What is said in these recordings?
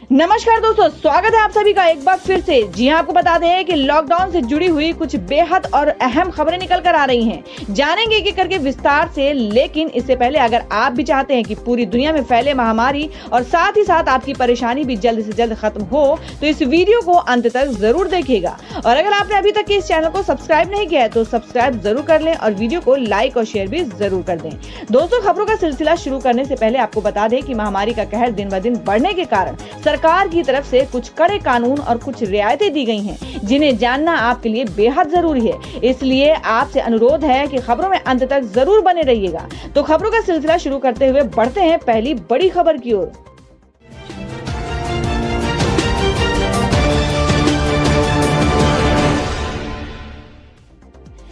नमस्कार दोस्तों, स्वागत है आप सभी का एक बार फिर से। जी हां, आपको बता दें कि लॉकडाउन से जुड़ी हुई कुछ बेहद और अहम खबरें निकल कर आ रही हैं। जानेंगे एक एक करके विस्तार से, लेकिन इससे पहले अगर आप भी चाहते हैं कि पूरी दुनिया में फैले महामारी और साथ ही साथ आपकी परेशानी भी जल्द से जल्द खत्म हो, तो इस वीडियो को अंत तक जरूर देखिएगा। और अगर आपने अभी तक इस चैनल को सब्सक्राइब नहीं किया है तो सब्सक्राइब जरूर कर लें और वीडियो को लाइक और शेयर भी जरूर कर दें। दोस्तों, खबरों का सिलसिला शुरू करने से पहले आपको बता दें कि महामारी का कहर दिन ब दिन बढ़ने के कारण सरकार की तरफ से कुछ कड़े कानून और कुछ रियायतें दी गई हैं, जिन्हें जानना आपके लिए बेहद जरूरी है। इसलिए आपसे अनुरोध है कि खबरों में अंत तक जरूर बने रहिएगा। तो खबरों का सिलसिला शुरू करते हुए बढ़ते हैं पहली बड़ी खबर की ओर।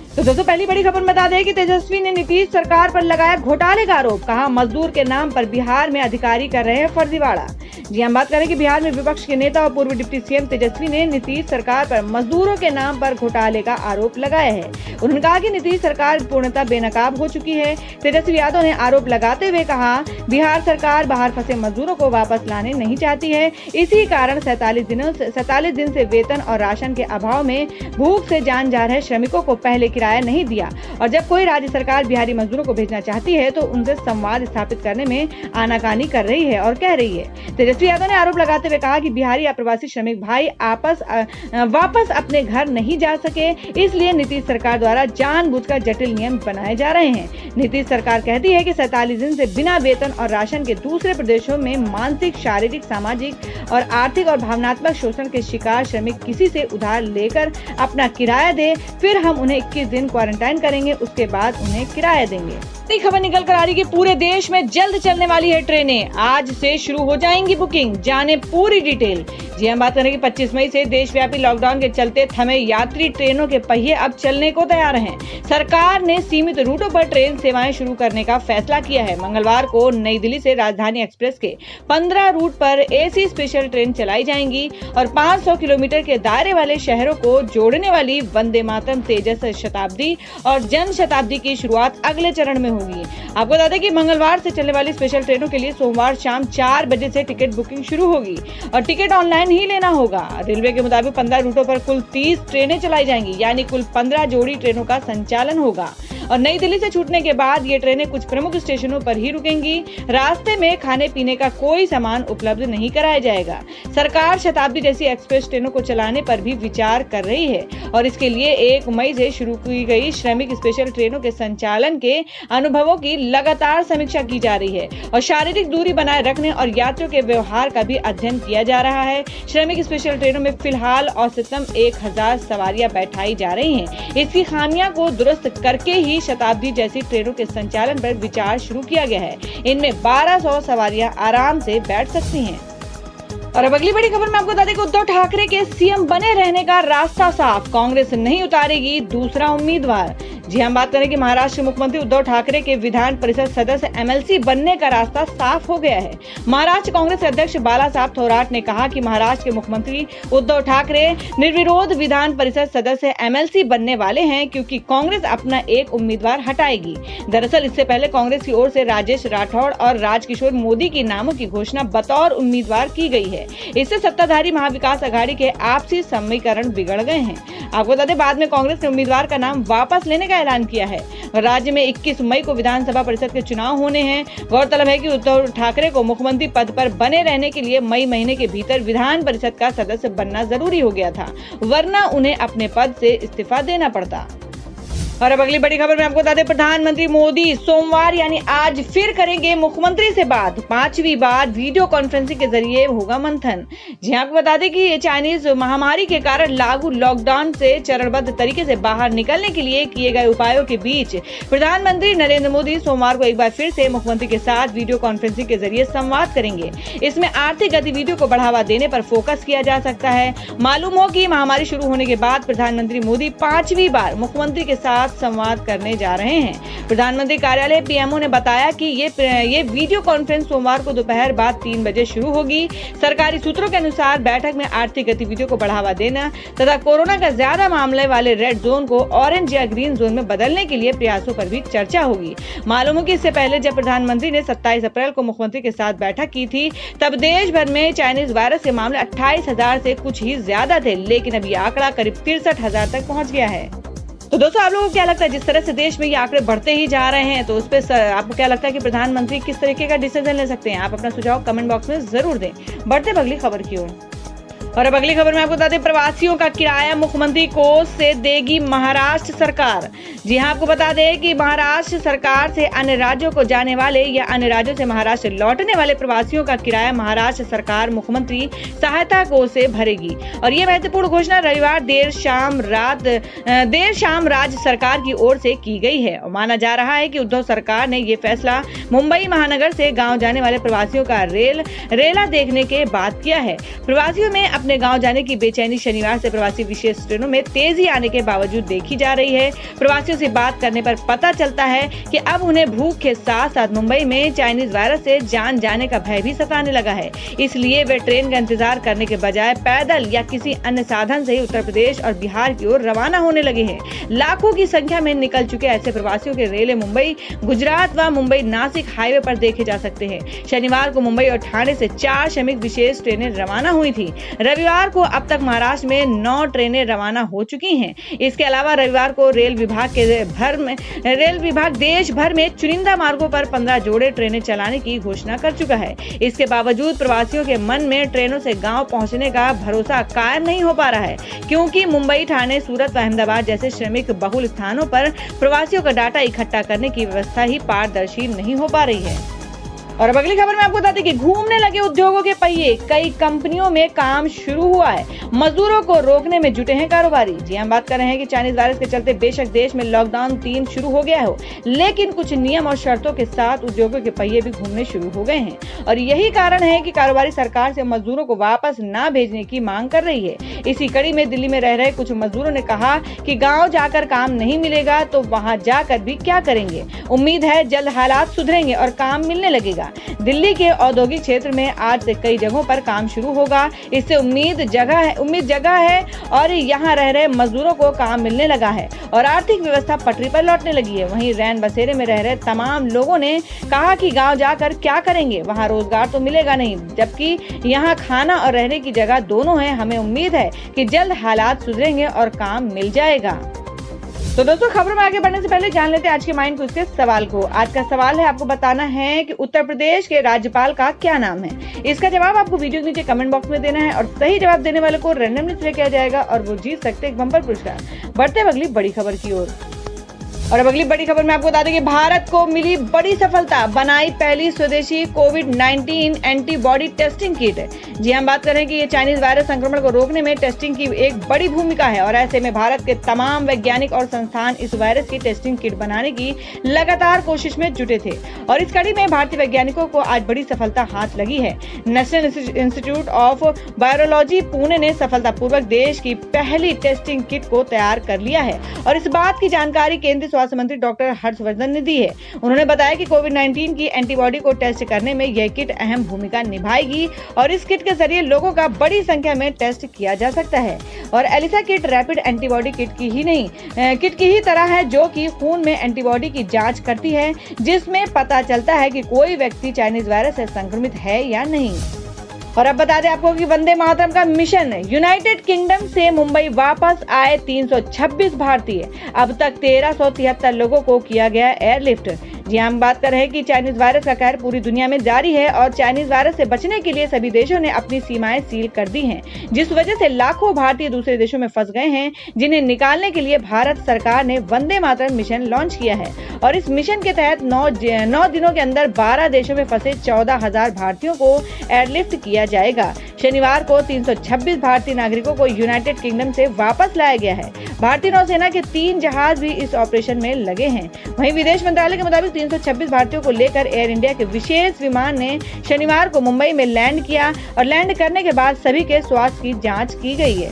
तो दोस्तों, पहली बड़ी खबर बता दें कि तेजस्वी ने नीतीश सरकार पर लगाया घोटाले का आरोप। कहा, मजदूर के नाम पर बिहार में अधिकारी कर रहे हैं फर्जीवाड़ा। जी हम बात करें कि बिहार में विपक्ष के नेता और पूर्व डिप्टी सीएम तेजस्वी ने नीतीश सरकार पर मजदूरों के नाम पर घोटाले का आरोप लगाया है। उन्होंने कहा कि नीतीश सरकार पूर्णतः बेनकाब हो चुकी है। तेजस्वी यादव ने आरोप लगाते हुए कहा, बिहार सरकार बाहर फंसे मजदूरों को वापस लाने नहीं चाहती है। इसी कारण 47 दिन से वेतन और राशन के अभाव में भूख से जान जा रहे श्रमिकों को पहले किराया नहीं दिया, और जब कोई राज्य सरकार बिहारी मजदूरों को भेजना चाहती है तो उनसे संवाद स्थापित करने में आनाकानी कर रही है और कह रही है। तेजस्वी यादव ने आरोप लगाते हुए कहा कि बिहारी या प्रवासी श्रमिक भाई वापस अपने घर नहीं जा सके, इसलिए नीतीश सरकार द्वारा जानबूझकर जटिल नियम बनाए जा रहे हैं। नीतीश सरकार कहती है कि 47 दिन से बिना वेतन और राशन के दूसरे प्रदेशों में मानसिक, शारीरिक, सामाजिक और आर्थिक और भावनात्मक शोषण के शिकार श्रमिक किसी से उधार लेकर अपना किराया दे, फिर हम उन्हें 21 दिन क्वारंटाइन करेंगे, उसके बाद उन्हें किराया देंगे। नई खबर निकल कर आ रही है कि पूरे देश में जल्द चलने वाली है ट्रेनें, आज से शुरू हो जाएंगी बुकिंग। जाने पूरी डिटेल। जी हम बात करें कि 25 मई से देशव्यापी लॉकडाउन के चलते थमे यात्री ट्रेनों के पहिए अब चलने को तैयार हैं। सरकार ने सीमित रूटों पर ट्रेन सेवाएं शुरू करने का फैसला किया है। मंगलवार को नई दिल्ली से राजधानी एक्सप्रेस के 15 रूट पर एसी स्पेशल ट्रेन चलाई जाएंगी और 500 किलोमीटर के दायरे वाले शहरों को जोड़ने वाली वंदे मातरम, तेजस शताब्दी और जन शताब्दी की शुरुआत अगले चरण में होगी। आपको बता दें कि मंगलवार से चलने वाली स्पेशल ट्रेनों के लिए सोमवार शाम 4 बजे से टिकट बुकिंग शुरू होगी और टिकट ऑनलाइन ही लेना होगा। रेलवे के मुताबिक 15 रूटों पर कुल 30 ट्रेनें चलाई जाएंगी, यानी कुल 15 जोड़ी ट्रेनों का संचालन होगा। और नई दिल्ली से छूटने के बाद ये ट्रेनें कुछ प्रमुख स्टेशनों पर ही रुकेंगी। रास्ते में खाने पीने का कोई सामान उपलब्ध नहीं कराया जाएगा। सरकार शताब्दी जैसी एक्सप्रेस ट्रेनों को चलाने पर भी विचार कर रही है और इसके लिए 1 मई से शुरू की गई श्रमिक स्पेशल ट्रेनों के संचालन के अनुभवों की लगातार समीक्षा की जा रही है और शारीरिक दूरी बनाए रखने और यात्रियों के व्यवहार का भी अध्ययन किया जा रहा है। श्रमिक स्पेशल ट्रेनों में फिलहाल औसतन 1000 सवारियां बैठाई जा रही हैं। इसकी खामियां को दुरुस्त करके ही शताब्दी जैसी ट्रेनों के संचालन पर विचार शुरू किया गया है। इनमें 1200 सवारियां आराम से बैठ सकती हैं। और अब अगली बड़ी खबर में आपको बता दें कि उद्धव ठाकरे के सीएम बने रहने का रास्ता साफ, कांग्रेस नहीं उतारेगी दूसरा उम्मीदवार। जी हम बात करें कि महाराष्ट्र के मुख्यमंत्री उद्धव ठाकरे के विधान परिषद सदस्य एमएलसी बनने का रास्ता साफ हो गया है। महाराष्ट्र कांग्रेस अध्यक्ष बाला साहब थोराट ने कहा कि महाराष्ट्र के मुख्यमंत्री उद्धव ठाकरे निर्विरोध विधान परिषद सदस्य एमएलसी बनने वाले हैं, क्योंकि कांग्रेस अपना एक उम्मीदवार हटाएगी। दरअसल इससे पहले कांग्रेस की ओर से राजेश राठौड़ और राजकिशोर मोदी के नामों की घोषणा बतौर उम्मीदवार की गई है। इससे सत्ताधारी महाविकास अघाड़ी के आपसी समीकरण बिगड़ गए हैं। आपको बता दें, बाद में कांग्रेस ने उम्मीदवार का नाम वापस लेने का ऐलान किया है। राज्य में 21 मई को विधानसभा परिषद के चुनाव होने हैं। गौरतलब है कि उद्धव ठाकरे को मुख्यमंत्री पद पर बने रहने के लिए मई महीने के भीतर विधान परिषद का सदस्य बनना जरूरी हो गया था, वरना उन्हें अपने पद से इस्तीफा देना पड़ता। और अब अगली बड़ी खबर में आपको बता दें, प्रधानमंत्री मोदी सोमवार यानी आज फिर करेंगे मुख्यमंत्री से बात। 5वीं बार वीडियो कॉन्फ्रेंसिंग के जरिए होगा मंथन। जी आपको बता दें कि ये चाइनीज महामारी के कारण लागू लॉकडाउन से चरणबद्ध तरीके से बाहर निकलने के लिए किए गए उपायों के बीच प्रधानमंत्री नरेंद्र मोदी सोमवार को एक बार फिर से मुख्यमंत्री के साथ वीडियो कॉन्फ्रेंसिंग के जरिए संवाद करेंगे। इसमें आर्थिक गतिविधियों को बढ़ावा देने पर फोकस किया जा सकता है। मालूम हो कि महामारी शुरू होने के बाद प्रधानमंत्री मोदी 5वीं बार मुख्यमंत्री के साथ साथ संवाद करने जा रहे हैं। प्रधानमंत्री कार्यालय पीएमओ ने बताया कि ये वीडियो कॉन्फ्रेंस सोमवार को दोपहर बाद 3 बजे शुरू होगी। सरकारी सूत्रों के अनुसार बैठक में आर्थिक गतिविधियों को बढ़ावा देना तथा कोरोना का ज्यादा मामले वाले रेड जोन को ऑरेंज या ग्रीन जोन में बदलने के लिए प्रयासों पर भी चर्चा होगी। मालूम हो कि इससे पहले जब प्रधानमंत्री ने 27 अप्रैल को मुख्यमंत्री के साथ बैठक की थी, तब देश भर में चाइनीज वायरस के मामले 28,000 से कुछ ही ज्यादा थे, लेकिन अब ये आंकड़ा करीब 63,000 तक पहुंच गया है। तो दोस्तों, आप लोगों को क्या लगता है, जिस तरह से देश में ये आंकड़े बढ़ते ही जा रहे हैं, तो उस पर आपको क्या लगता है कि प्रधानमंत्री किस तरीके का डिसीजन ले सकते हैं? आप अपना सुझाव कमेंट बॉक्स में जरूर दें। बढ़ते अगली खबर की ओर। और अब अगली खबर में आपको बता दें, प्रवासियों का किराया मुख्यमंत्री कोष से देगी महाराष्ट्र सरकार। जी हां, आपको बता दें कि महाराष्ट्र सरकार से अन्य राज्यों को जाने वाले या अन्य राज्यों से महाराष्ट्र लौटने वाले प्रवासियों का किराया महाराष्ट्र सरकार मुख्यमंत्री सहायता कोष से भरेगी। और ये महत्वपूर्ण घोषणा रविवार देर शाम राज्य सरकार की ओर से की गई है। और माना जा रहा है कि उद्धव सरकार ने ये फैसला मुंबई महानगर से गाँव जाने वाले प्रवासियों का रेला देखने के बाद किया है। प्रवासियों में अपने गांव जाने की बेचैनी शनिवार से प्रवासी विशेष ट्रेनों में तेजी आने के बावजूद देखी जा रही है। प्रवासियों से बात करने पर पता चलता है कि अब उन्हें भूख के साथ साथ मुंबई में चाइनीज वायरस से जान जाने का भय भी सताने लगा है। इसलिए वे ट्रेन का इंतजार करने के बजाय पैदल या किसी अन्य साधन से उत्तर प्रदेश और बिहार की ओर रवाना होने लगे हैं। लाखों की संख्या में निकल चुके ऐसे प्रवासियों के रेले मुंबई गुजरात व मुंबई नासिक हाईवे पर देखे जा सकते हैं। शनिवार को मुंबई और ठाणे से 4 श्रमिक विशेष ट्रेनें रवाना हुई थी। रविवार को अब तक महाराष्ट्र में 9 ट्रेनें रवाना हो चुकी हैं। इसके अलावा रविवार को रेल विभाग देश भर में चुनिंदा मार्गों पर 15 जोड़े ट्रेनें चलाने की घोषणा कर चुका है। इसके बावजूद प्रवासियों के मन में ट्रेनों से गांव पहुंचने का भरोसा कायम नहीं हो पा रहा है, क्योंकि मुंबई, ठाणे, सूरत व अहमदाबाद जैसे श्रमिक बहुल स्थानों पर प्रवासियों का डाटा इकट्ठा करने की व्यवस्था ही पारदर्शी नहीं हो पा रही है। और अब अगली खबर में आपको बता दें कि घूमने लगे उद्योगों के पहिए, कई कंपनियों में काम शुरू हुआ है। मजदूरों को रोकने में जुटे हैं कारोबारी। जी हम बात कर रहे हैं कि चाइनीज वायरस के चलते बेशक देश में लॉकडाउन 3 शुरू हो गया हो, लेकिन कुछ नियम और शर्तों के साथ उद्योगों के पहिए भी घूमने शुरू हो गए हैं। और यही कारण है कि कारोबारी सरकार से मजदूरों को वापस न भेजने की मांग कर रही है। इसी कड़ी में दिल्ली में रह रहे कुछ मजदूरों ने कहा कि गाँव जाकर काम नहीं मिलेगा तो वहाँ जाकर भी क्या करेंगे। उम्मीद है जल्द हालात सुधरेंगे और काम मिलने लगेगा। दिल्ली के औद्योगिक क्षेत्र में आज से कई जगहों पर काम शुरू होगा। इससे उम्मीद जगह है और यहाँ रह रहे मजदूरों को काम मिलने लगा है और आर्थिक व्यवस्था पटरी पर लौटने लगी है। वहीं रैन बसेरे में रह रहे तमाम लोगों ने कहा कि गांव जाकर क्या करेंगे, वहाँ रोजगार तो मिलेगा नहीं, जबकि यहाँ खाना और रहने की जगह दोनों है। हमें उम्मीद है कि जल्द हालात सुधरेंगे और काम मिल जाएगा। तो दोस्तों, खबरों में आगे बढ़ने से पहले जान लेते हैं आज के माइंड क्विज के सवाल को। आज का सवाल है, आपको बताना है कि उत्तर प्रदेश के राज्यपाल का क्या नाम है। इसका जवाब आपको वीडियो के नीचे कमेंट बॉक्स में देना है और सही जवाब देने वाले को रैंडमली सिलेक्ट किया जाएगा और वो जीत सकते एक बम्पर पुरस्कार। बढ़ते हैं अगली बड़ी खबर की ओर। और अब अगली बड़ी खबर में आपको बता दें कि भारत को मिली बड़ी सफलता, बनाई पहली स्वदेशी कोविड-19 एंटीबॉडी टेस्टिंग किट। जी हम बात कर रहे हैं कि ये चाइनीज वायरस संक्रमण को रोकने में टेस्टिंग की एक बड़ी भूमिका है और ऐसे में भारत के तमाम वैज्ञानिक और संस्थान इस वायरस की टेस्टिंग किट बनाने की लगातार कोशिश में जुटे थे और इस कड़ी में भारतीय वैज्ञानिकों को आज बड़ी सफलता हाथ लगी है। National institute of virology Pune ने सफलतापूर्वक देश की पहली टेस्टिंग किट को तैयार कर लिया है और इस बात की जानकारी केंद्रीय स्वास्थ्य मंत्री डॉक्टर हर्षवर्धन ने दी है। उन्होंने बताया कि कोविड-19 की एंटीबॉडी को टेस्ट करने में यह किट अहम भूमिका निभाएगी और इस किट के जरिए लोगों का बड़ी संख्या में टेस्ट किया जा सकता है। और ELISA kit rapid antibody kit की ही तरह है, जो कि खून में एंटीबॉडी की जांच करती है, जिसमें पता चलता है कि कोई व्यक्ति चाइनीज वायरस से संक्रमित है या नहीं। और अब बता दें आपको कि वंदे मातरम का मिशन, यूनाइटेड किंगडम से मुंबई वापस आए 326 भारतीय। अब तक 1373 लोगों को किया गया एयरलिफ्ट। जी हम बात कर रहे हैं कि चाइनीज वायरस का कहर पूरी दुनिया में जारी है और चाइनीज वायरस से बचने के लिए सभी देशों ने अपनी सीमाएं सील कर दी हैं, जिस वजह से लाखों भारतीय दूसरे देशों में फंस गए हैं, जिन्हें निकालने के लिए भारत सरकार ने वंदे मातरम मिशन लॉन्च किया है। और इस मिशन के तहत 9 दिनों के अंदर 12 देशों में फंसे 14,000 भारतीयों को एयरलिफ्ट किया जाएगा। शनिवार को 326 भारतीय नागरिकों को यूनाइटेड किंगडम से वापस लाया गया है। भारतीय नौसेना के 3 जहाज भी इस ऑपरेशन में लगे हैं। वहीं विदेश मंत्रालय के मुताबिक 326 भारतीयों को लेकर एयर इंडिया के विशेष विमान ने शनिवार को मुंबई में लैंड किया और लैंड करने के बाद सभी के स्वास्थ्य की जांच की गई है।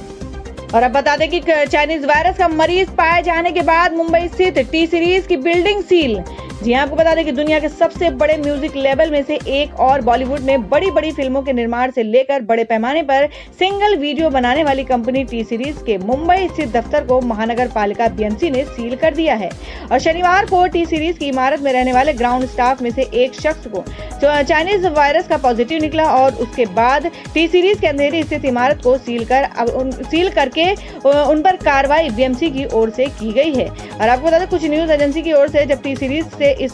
और अब बता दें कि चाइनीज वायरस का मरीज पाए जाने के बाद मुंबई स्थित टी सीरीज की बिल्डिंग सील। जी हां, आपको बता दें कि दुनिया के सबसे बड़े म्यूजिक लेबल में से एक और बॉलीवुड में बड़ी बड़ी फिल्मों के निर्माण से लेकर बड़े पैमाने पर सिंगल वीडियो बनाने वाली कंपनी टी सीरीज के मुंबई स्थित दफ्तर को महानगर पालिका बीएमसी ने सील कर दिया है। और शनिवार को टी सीरीज की इमारत में रहने वाले ग्राउंड स्टाफ में से एक शख्स को चाइनीज वायरस का पॉजिटिव निकला और उसके बाद टी सीरीज के अंधेरी स्थित इमारत को सील करके उन पर कार्रवाई बीएमसी की ओर से की गई है। और आपको बता दें, कुछ न्यूज एजेंसी की ओर से जब टी सीरीज से इस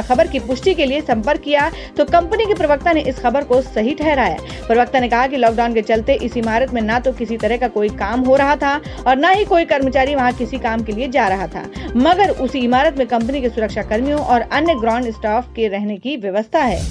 खबर की पुष्टि के लिए संपर्क किया तो कंपनी के प्रवक्ता ने इस खबर को सही ठहराया। प्रवक्ता ने कहा कि लॉकडाउन के चलते इस इमारत में ना तो किसी तरह का कोई काम हो रहा था और ना ही कोई कर्मचारी वहां किसी काम के लिए जा रहा था, मगर उसी इमारत में कंपनी के सुरक्षा कर्मियों और अन्य ग्राउंड स्टाफ के रहने की व्यवस्था है।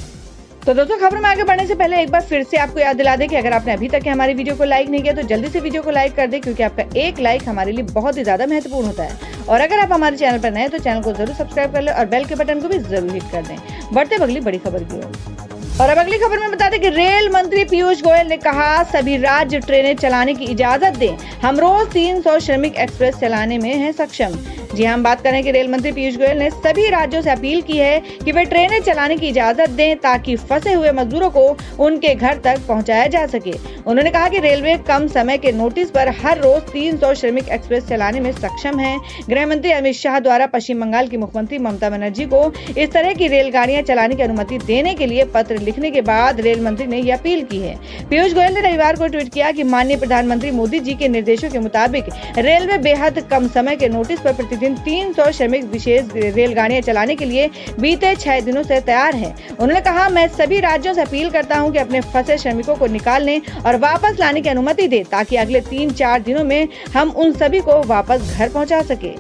तो दोस्तों, खबर में आगे बढ़ने से पहले एक बार फिर से आपको याद दिला दें कि अगर आपने अभी तक हमारी वीडियो को लाइक नहीं किया तो जल्दी से वीडियो को लाइक कर दें, क्योंकि आपका एक लाइक हमारे लिए बहुत ही ज्यादा महत्वपूर्ण होता है। और अगर आप हमारे चैनल पर नए हैं तो चैनल को जरूर सब्सक्राइब कर लें और बेल के बटन को भी जरूर हिट कर दें। बढ़ते अगली बड़ी खबर की ओर। और अब अगली खबर में बता दें कि रेल मंत्री पीयूष गोयल ने कहा, सभी राज्य ट्रेनें चलाने की इजाजत दें, हम रोज 300 श्रमिक एक्सप्रेस चलाने में हैं सक्षम। जी हम बात करें कि रेल मंत्री पीयूष गोयल ने सभी राज्यों से अपील की है कि वे ट्रेनें चलाने की इजाजत दें ताकि फंसे हुए मजदूरों को उनके घर तक पहुंचाया जा सके। उन्होंने कहा कि रेलवे कम समय के नोटिस पर हर रोज 300 श्रमिक एक्सप्रेस चलाने में सक्षम है। गृह मंत्री अमित शाह द्वारा पश्चिम बंगाल की मुख्यमंत्री ममता बनर्जी को इस तरह की रेलगाड़ियां चलाने की अनुमति देने के लिए पत्र लिखने के बाद रेल मंत्री ने यह अपील की है। पीयूष गोयल ने रविवार को ट्वीट किया कि माननीय प्रधानमंत्री मोदी जी के निर्देशों के मुताबिक रेलवे बेहद कम समय के नोटिस पर प्रतिदिन 300 श्रमिक विशेष रेलगाड़ियां चलाने के लिए बीते 6 दिनों से तैयार है। उन्होंने कहा, मैं सभी राज्यों से अपील करता हूं कि अपने फंसे श्रमिकों को निकालने और वापस लाने की अनुमति दे ताकि अगले 3-4 दिनों में हम उन सभी को वापस घर पहुंचा सके।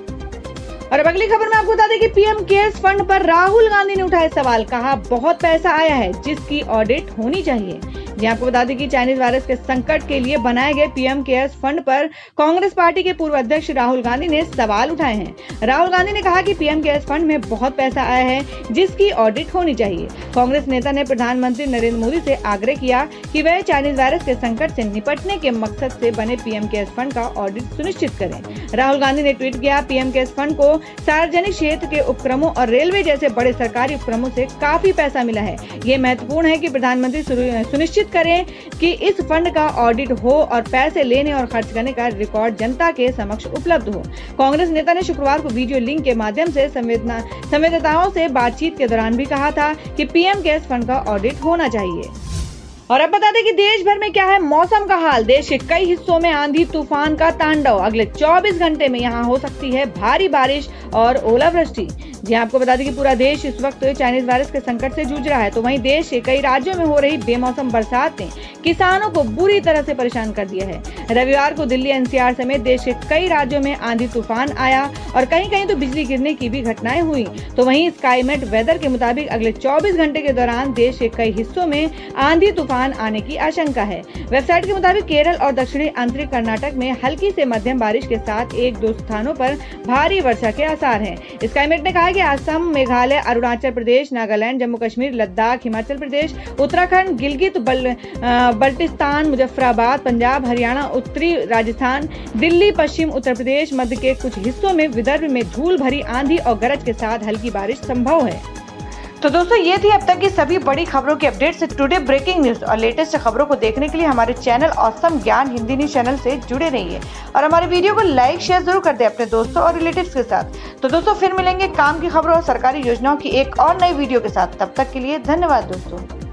और अब अगली खबर में आपको बता दें कि पीएम केयर्स फंड पर राहुल गांधी ने उठाए सवाल, कहा बहुत पैसा आया है जिसकी ऑडिट होनी चाहिए। जी आपको बता दें कि चाइनीज वायरस के संकट के लिए बनाए गए पीएम केयर्स फंड पर कांग्रेस पार्टी के पूर्व अध्यक्ष राहुल गांधी ने सवाल उठाए हैं। राहुल गांधी ने कहा कि पीएम केयर्स फंड में बहुत पैसा आया है जिसकी ऑडिट होनी चाहिए। कांग्रेस नेता ने प्रधानमंत्री नरेंद्र मोदी से आग्रह किया कि वह चाइनीज वायरस के संकट से निपटने के मकसद से बने पीएम केयर्स फंड का ऑडिट सुनिश्चित करें। राहुल गांधी ने ट्वीट किया, पीएम केयर्स फंड को सार्वजनिक क्षेत्र के उपक्रमों और रेलवे जैसे बड़े सरकारी उपक्रमों से काफी पैसा मिला है। ये महत्वपूर्ण है कि प्रधानमंत्री सुनिश्चित करें कि इस फंड का ऑडिट हो और पैसे लेने और खर्च करने का रिकॉर्ड जनता के समक्ष उपलब्ध हो। कांग्रेस नेता ने शुक्रवार को वीडियो लिंक के माध्यम से संवाददाताओं से बातचीत के दौरान भी कहा था कि पीएम केयर्स फंड का ऑडिट होना चाहिए। और अब बता दें कि देश भर में क्या है मौसम का हाल। देश के कई हिस्सों में आंधी तूफान का तांडव। अगले 24 घंटे में यहां हो सकती है भारी बारिश और ओलावृष्टि। जी आपको बता दें कि पूरा देश इस वक्त चाइनीज वायरस के संकट से जूझ रहा है, तो वहीं देश के कई राज्यों में हो रही बेमौसम बरसात ने किसानों को बुरी तरह से परेशान कर दिया है। रविवार को दिल्ली एनसीआर समेत देश के कई राज्यों में आंधी तूफान आया और कहीं कहीं तो बिजली गिरने की भी घटनाएं हुई। तो वहीं स्काईमेट वेदर के मुताबिक अगले 24 घंटे के दौरान देश के कई हिस्सों में आंधी तूफान आने की आशंका है। वेबसाइट के मुताबिक केरल और दक्षिणी आंतरिक कर्नाटक में हल्की से मध्यम बारिश के साथ 1-2 स्थानों पर भारी वर्षा के आसार हैं। स्काईमेट ने कहा कि असम, मेघालय, अरुणाचल प्रदेश, नागालैंड, जम्मू कश्मीर, लद्दाख, हिमाचल प्रदेश, उत्तराखंड, गिलगित बल्टिस्तान, मुजफ्फराबाद, पंजाब, हरियाणा, उत्तरी राजस्थान, दिल्ली, पश्चिम उत्तर प्रदेश, मध्य के कुछ हिस्सों में विदर्भ में धूल भरी आंधी और गरज के साथ हल्की बारिश संभव है। तो दोस्तों, ये थी अब तक की सभी बड़ी खबरों की अपडेट से टुडे ब्रेकिंग न्यूज और लेटेस्ट खबरों को देखने के लिए हमारे चैनल ऑसम ज्ञान हिंदी न्यूज चैनल से जुड़े रहिए और हमारे वीडियो को लाइक शेयर जरूर कर दें अपने दोस्तों और रिलेटिव्स के साथ। तो दोस्तों, फिर मिलेंगे काम की खबरों और सरकारी योजनाओं की एक और नई वीडियो के साथ। तब तक के लिए धन्यवाद दोस्तों।